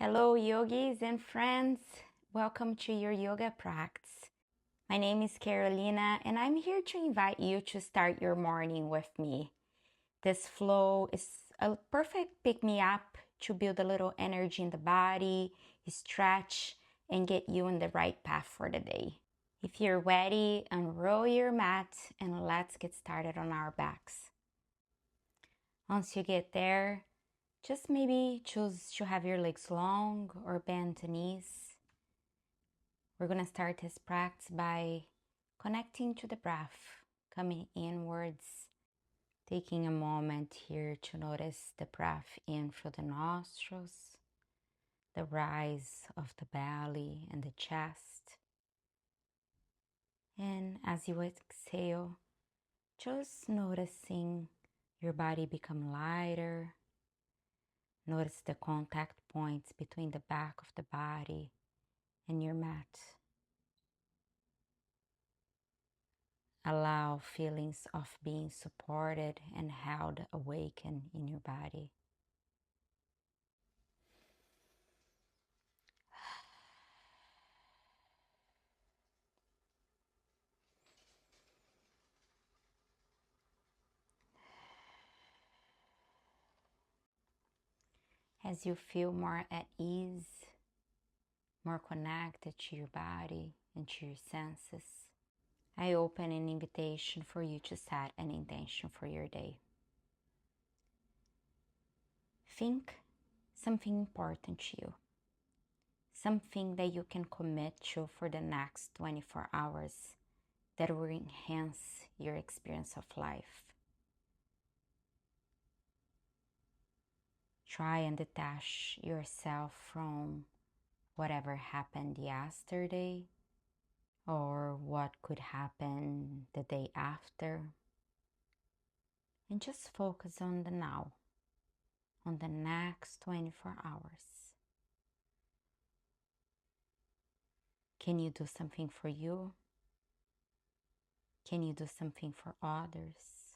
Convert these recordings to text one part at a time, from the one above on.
Hello, yogis and friends. Welcome to your yoga practice. My name is Carolina, and I'm here to invite you to start your morning with me. This flow is a perfect pick me up to build a little energy in the body, stretch, and get you on the right path for the day. If you're ready, unroll your mat and let's get started on our backs. Once you get there, just maybe choose to have your legs long or bend the knees. We're going to start this practice by connecting to the breath, coming inwards, taking a moment here to notice the breath in through the nostrils, the rise of the belly and the chest. And as you exhale, just noticing your body become lighter. Notice the contact points between the back of the body and your mat. Allow feelings of being supported and held awaken in your body. As you feel more at ease, more connected to your body and to your senses, I open an invitation for you to set an intention for your day. Think something important to you, something that you can commit to for the next 24 hours that will enhance your experience of life. Try and detach yourself from whatever happened yesterday or what could happen the day after. And just focus on the now, on the next 24 hours. Can you do something for you? Can you do something for others?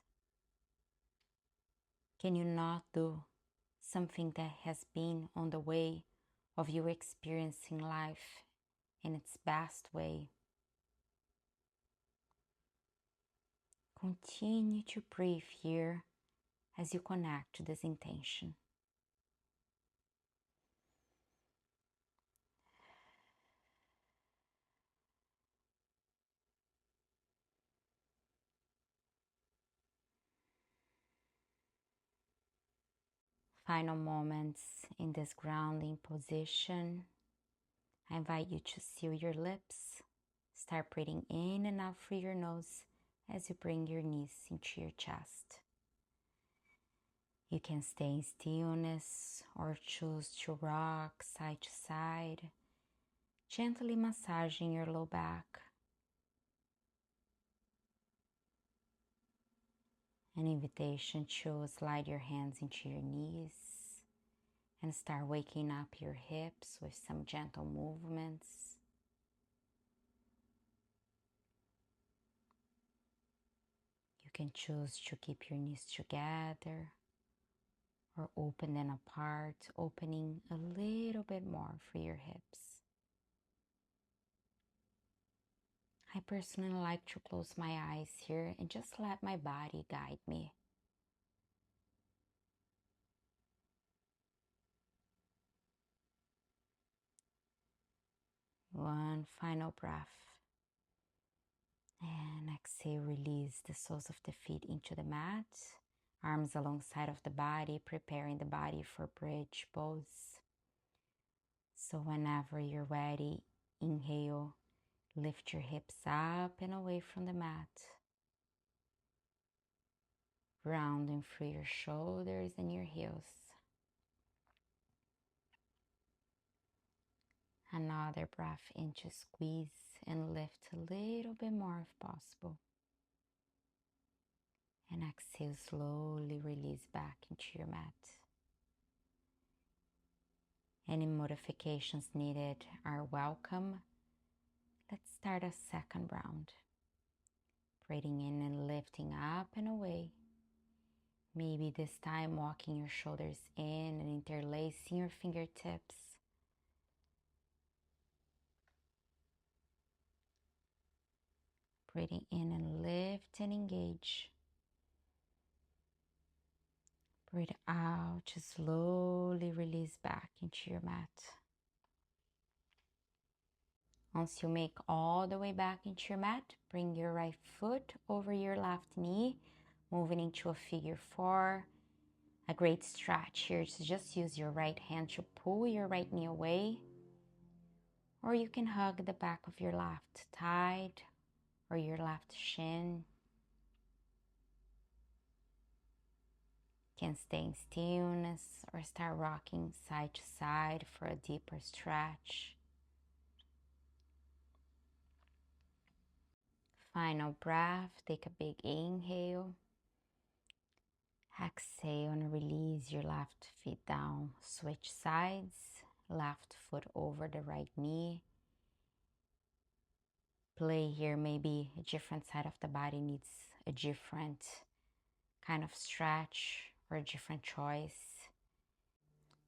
Can you not do something that has been on the way of you experiencing life in its best way? Continue to breathe here as you connect to this intention. Final moments in this grounding position. I invite you to seal your lips. Start breathing in and out through your nose as you bring your knees into your chest. You can stay in stillness or choose to rock side to side, gently massaging your low back. An invitation to slide your hands into your knees and start waking up your hips with some gentle movements. You can choose to keep your knees together or open them apart, opening a little bit more for your hips. I personally like to close my eyes here and just let my body guide me. One final breath. And exhale, release the soles of the feet into the mat. Arms alongside of the body, preparing the body for bridge pose. So whenever you're ready, inhale, lift your hips up and away from the mat. Rounding through your shoulders and your heels. Another breath in to squeeze and lift a little bit more if possible. And exhale, slowly release back into your mat. Any modifications needed are welcome. Let's start a second round. Breathing in and lifting up and away. Maybe this time walking your shoulders in and interlacing your fingertips Breathing in and lift and engage. Breathe out to slowly release back into your mat. Once you make all the way back into your mat, bring your right foot over your left knee, moving into a figure 4. A great stretch here is just use your right hand to pull your right knee away, or you can hug the back of your left thigh or your left shin. You can stay in stillness or start rocking side to side for a deeper stretch. Final breath, take a big inhale. Exhale and release your left feet down. Switch sides, left foot over the right knee. Play here, maybe a different side of the body needs a different kind of stretch or a different choice.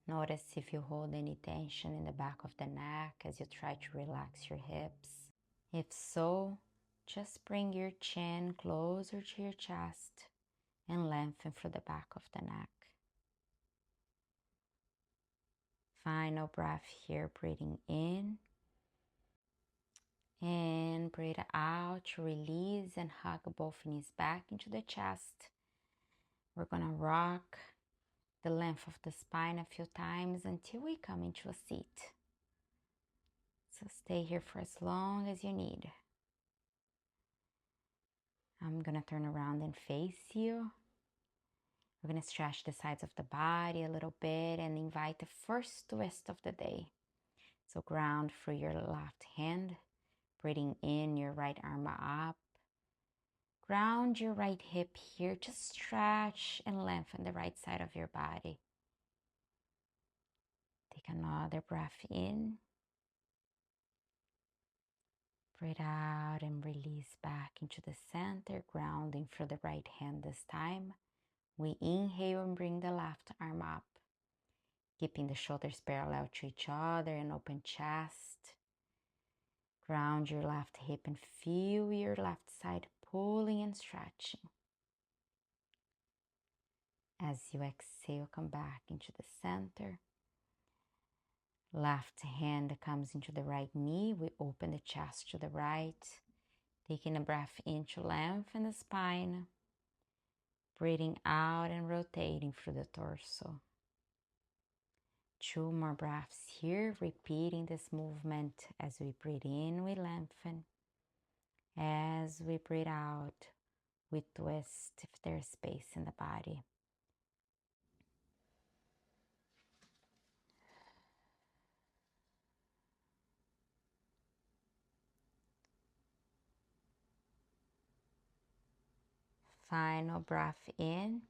Notice if you hold any tension in the back of the neck as you try to relax your hips. If so, just bring your chin closer to your chest and lengthen through the back of the neck. Final breath here, breathing in and breathe out to release and hug both knees back into the chest. We're gonna rock the length of the spine a few times until we come into a seat. So stay here for as long as you need. I'm gonna turn around and face you. We're gonna stretch the sides of the body a little bit and invite the first twist of the day. So ground through your left hand, breathing in your right arm up. Ground your right hip here, just stretch and lengthen the right side of your body. Take another breath in. Breathe out and release back into the center, grounding through the right hand this time. We inhale and bring the left arm up, keeping the shoulders parallel to each other and open chest. Ground your left hip and feel your left side pulling and stretching. As you exhale, come back into the center. Left hand comes into the right knee. We open the chest to the right. Taking a breath in to lengthen the spine. Breathing out and rotating through the torso. 2 more breaths here, repeating this movement. As we breathe in, we lengthen. As we breathe out, we twist if there's space in the body. Final breath in.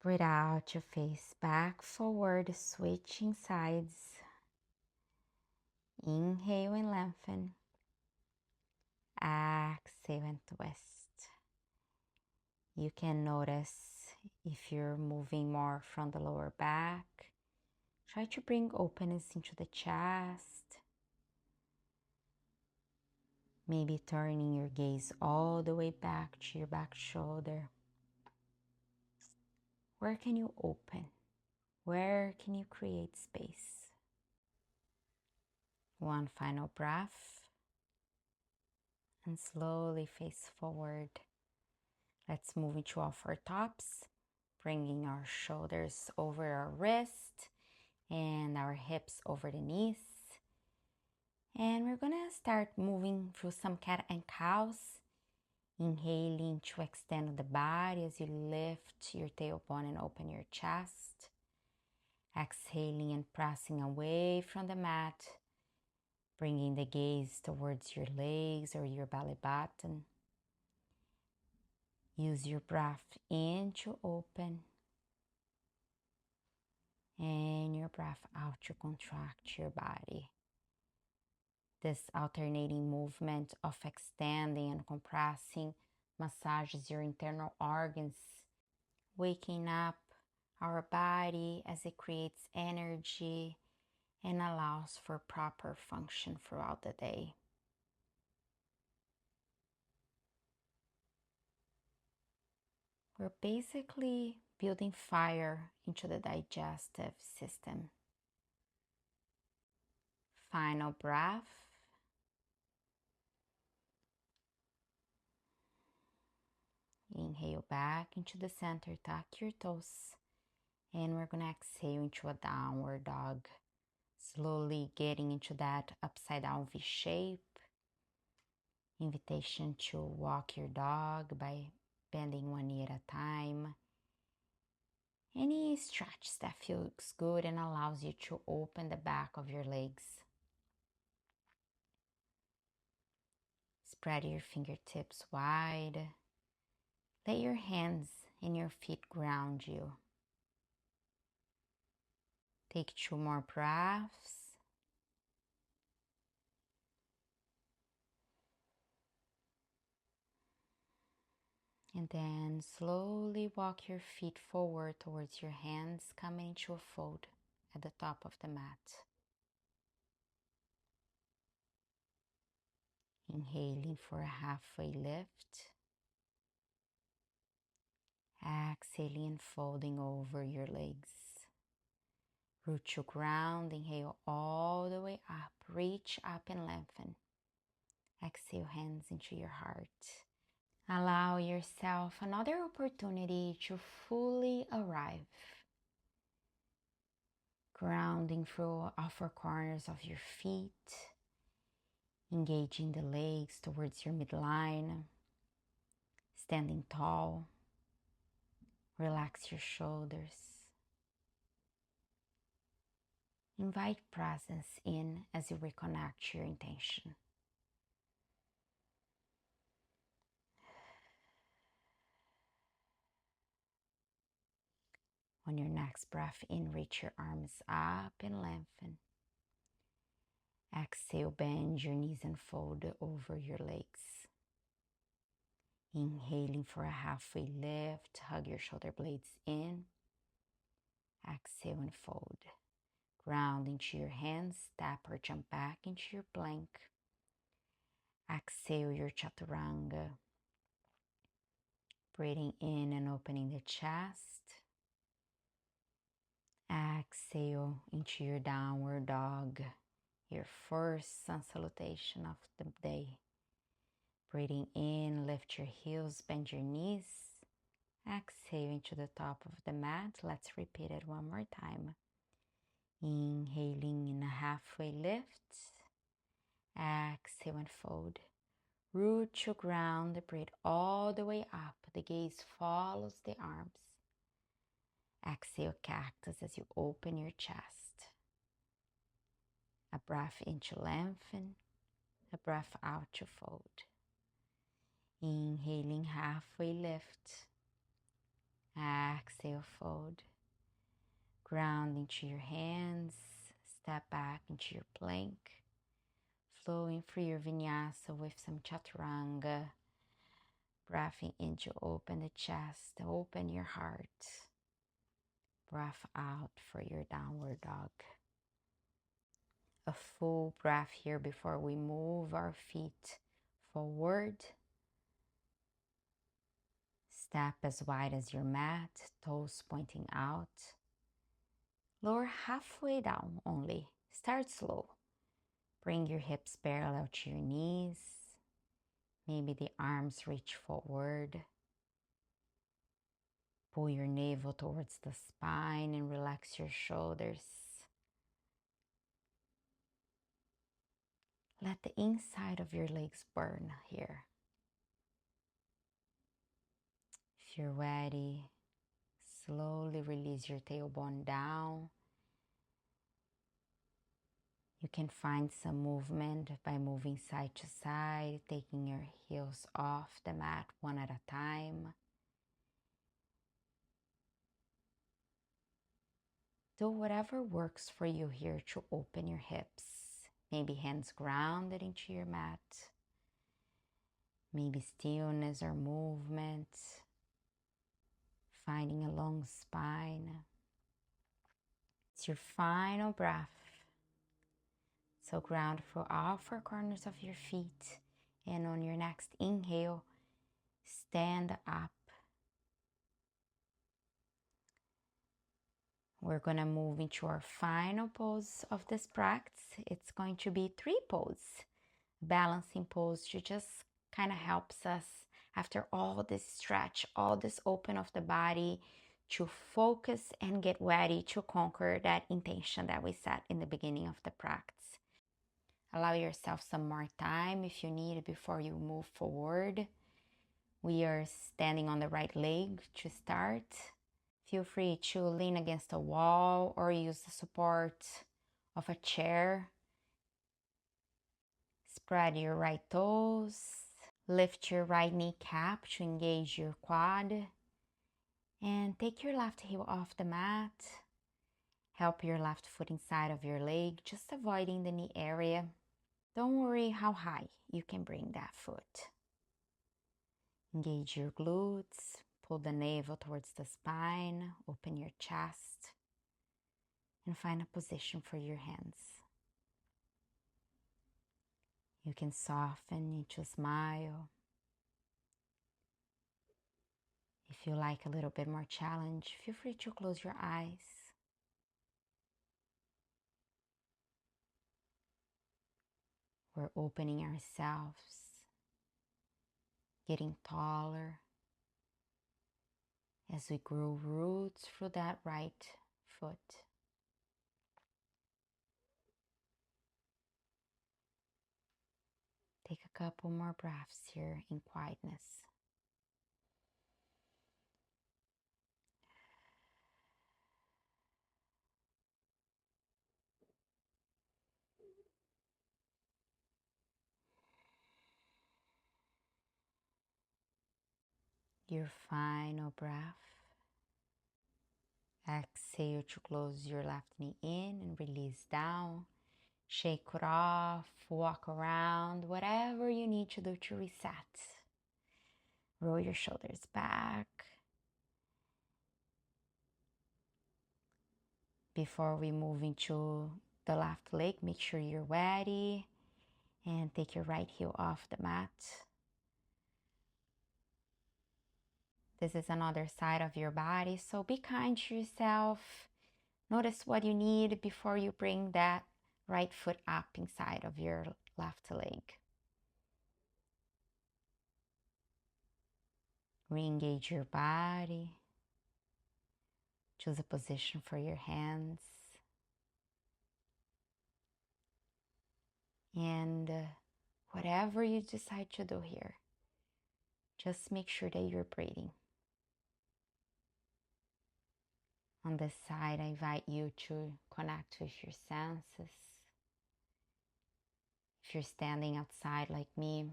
Breathe out your face back, forward, switching sides. Inhale and lengthen. Exhale and twist. You can notice if you're moving more from the lower back. Try to bring openness into the chest. Maybe turning your gaze all the way back to your back shoulder. Where can you open? Where can you create space? One final breath. And slowly face forward. Let's move into our 4 tops, bringing our shoulders over our wrist and our hips over the knees. And we're gonna start moving through some cat and cows. Inhaling to extend the body as you lift your tailbone and open your chest. Exhaling and pressing away from the mat, bringing the gaze towards your legs or your belly button. Use your breath in to open and your breath out to contract your body. This alternating movement of extending and compressing massages your internal organs, waking up our body as it creates energy and allows for proper function throughout the day. We're basically building fire into the digestive system. Final breath. Inhale back into the center, tuck your toes, and we're gonna exhale into a downward dog. Slowly getting into that upside down V shape. Invitation to walk your dog by bending one knee at a time. Any stretch that feels good and allows you to open the back of your legs. Spread your fingertips wide. Let your hands and your feet ground you. Take 2 more breaths. And then slowly walk your feet forward towards your hands, coming into a fold at the top of the mat. Inhaling for a halfway lift. Exhaling and folding over your legs. Root to ground, inhale all the way up, reach up and lengthen. Exhale, hands into your heart. Allow yourself another opportunity to fully arrive. Grounding through upper corners of your feet, engaging the legs towards your midline, standing tall. Relax your shoulders. Invite presence in as you reconnect your intention. On your next breath in, reach your arms up and lengthen. Exhale, bend your knees and fold over your legs. Inhaling for a halfway lift, hug your shoulder blades in. Exhale and fold. Ground into your hands, step or jump back into your plank. Exhale your chaturanga. Breathing in and opening the chest. Exhale into your downward dog, your first sun salutation of the day. Breathing in, lift your heels, bend your knees. Exhale into the top of the mat. Let's repeat it one more time. Inhaling in a halfway lift. Exhale and fold. Root to ground, breathe all the way up. The gaze follows the arms. Exhale, cactus as you open your chest. A breath in to lengthen, a breath out to fold. Inhaling, halfway lift. Exhale, fold. Ground into your hands, step back into your plank. Flowing through your vinyasa with some chaturanga. Breathing in to open the chest, open your heart. Breath out for your downward dog. A full breath here before we move our feet forward. Step as wide as your mat, toes pointing out. Lower halfway down only. Start slow. Bring your hips parallel to your knees. Maybe the arms reach forward. Pull your navel towards the spine and relax your shoulders. Let the inside of your legs burn here. If you're ready, slowly release your tailbone down. You can find some movement by moving side to side, taking your heels off the mat one at a time. Do whatever works for you here to open your hips. Maybe hands grounded into your mat. Maybe stillness or movement. Finding a long spine. It's your final breath. So ground through all 4 corners of your feet. And on your next inhale, stand up. We're gonna move into our final pose of this practice. It's going to be 3 poses. Balancing pose to just kind of helps us after all this stretch, all this open of the body, to focus and get ready to conquer that intention that we set in the beginning of the practice. Allow yourself some more time if you need before you move forward. We are standing on the right leg to start. Feel free to lean against a wall or use the support of a chair. Spread your right toes. Lift your right kneecap to engage your quad. And take your left heel off the mat. Help your left foot inside of your leg, just avoiding the knee area. Don't worry how high you can bring that foot. Engage your glutes. Pull the navel towards the spine. Open your chest. And find a position for your hands. You can soften into a smile. If you like a little bit more challenge, feel free to close your eyes. We're opening ourselves, getting taller as we grow roots through that right foot. Take a couple more breaths here in quietness. Your final breath. Exhale to close your left knee in and release down. Shake it off, walk around, whatever you need to do to reset. Roll your shoulders back. Before we move into the left leg, make sure you're ready and take your right heel off the mat. This is another side of your body, so be kind to yourself. Notice what you need before you bring that right foot up inside of your left leg. Re-engage your body. Choose a position for your hands. And whatever you decide to do here, just make sure that you're breathing. On this side, I invite you to connect with your senses. If you're standing outside like me,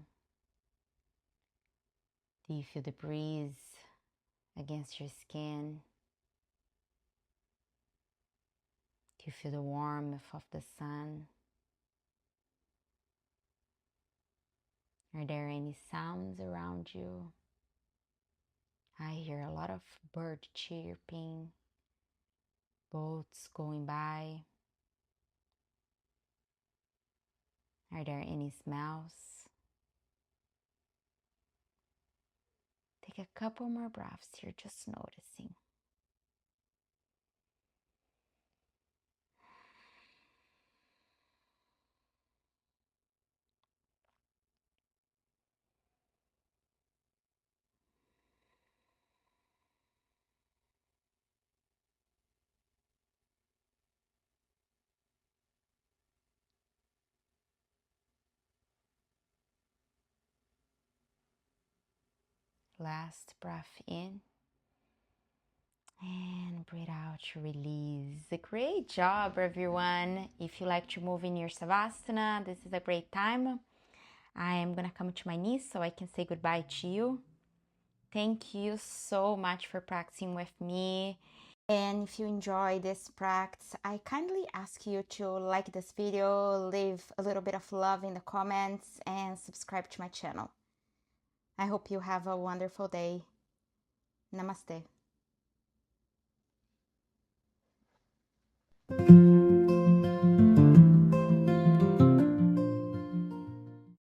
do you feel the breeze against your skin? Do you feel the warmth of the sun? Are there any sounds around you? I hear a lot of bird chirping, boats going by. Are there any smells? Take a couple more breaths here, just noticing. Last breath in. And breathe out to release. Great job, everyone. If you like to move in your Savasana, this is a great time. I am going to come to my knees so I can say goodbye to you. Thank you so much for practicing with me. And if you enjoy this practice, I kindly ask you to like this video, leave a little bit of love in the comments, and subscribe to my channel. I hope you have a wonderful day. Namaste.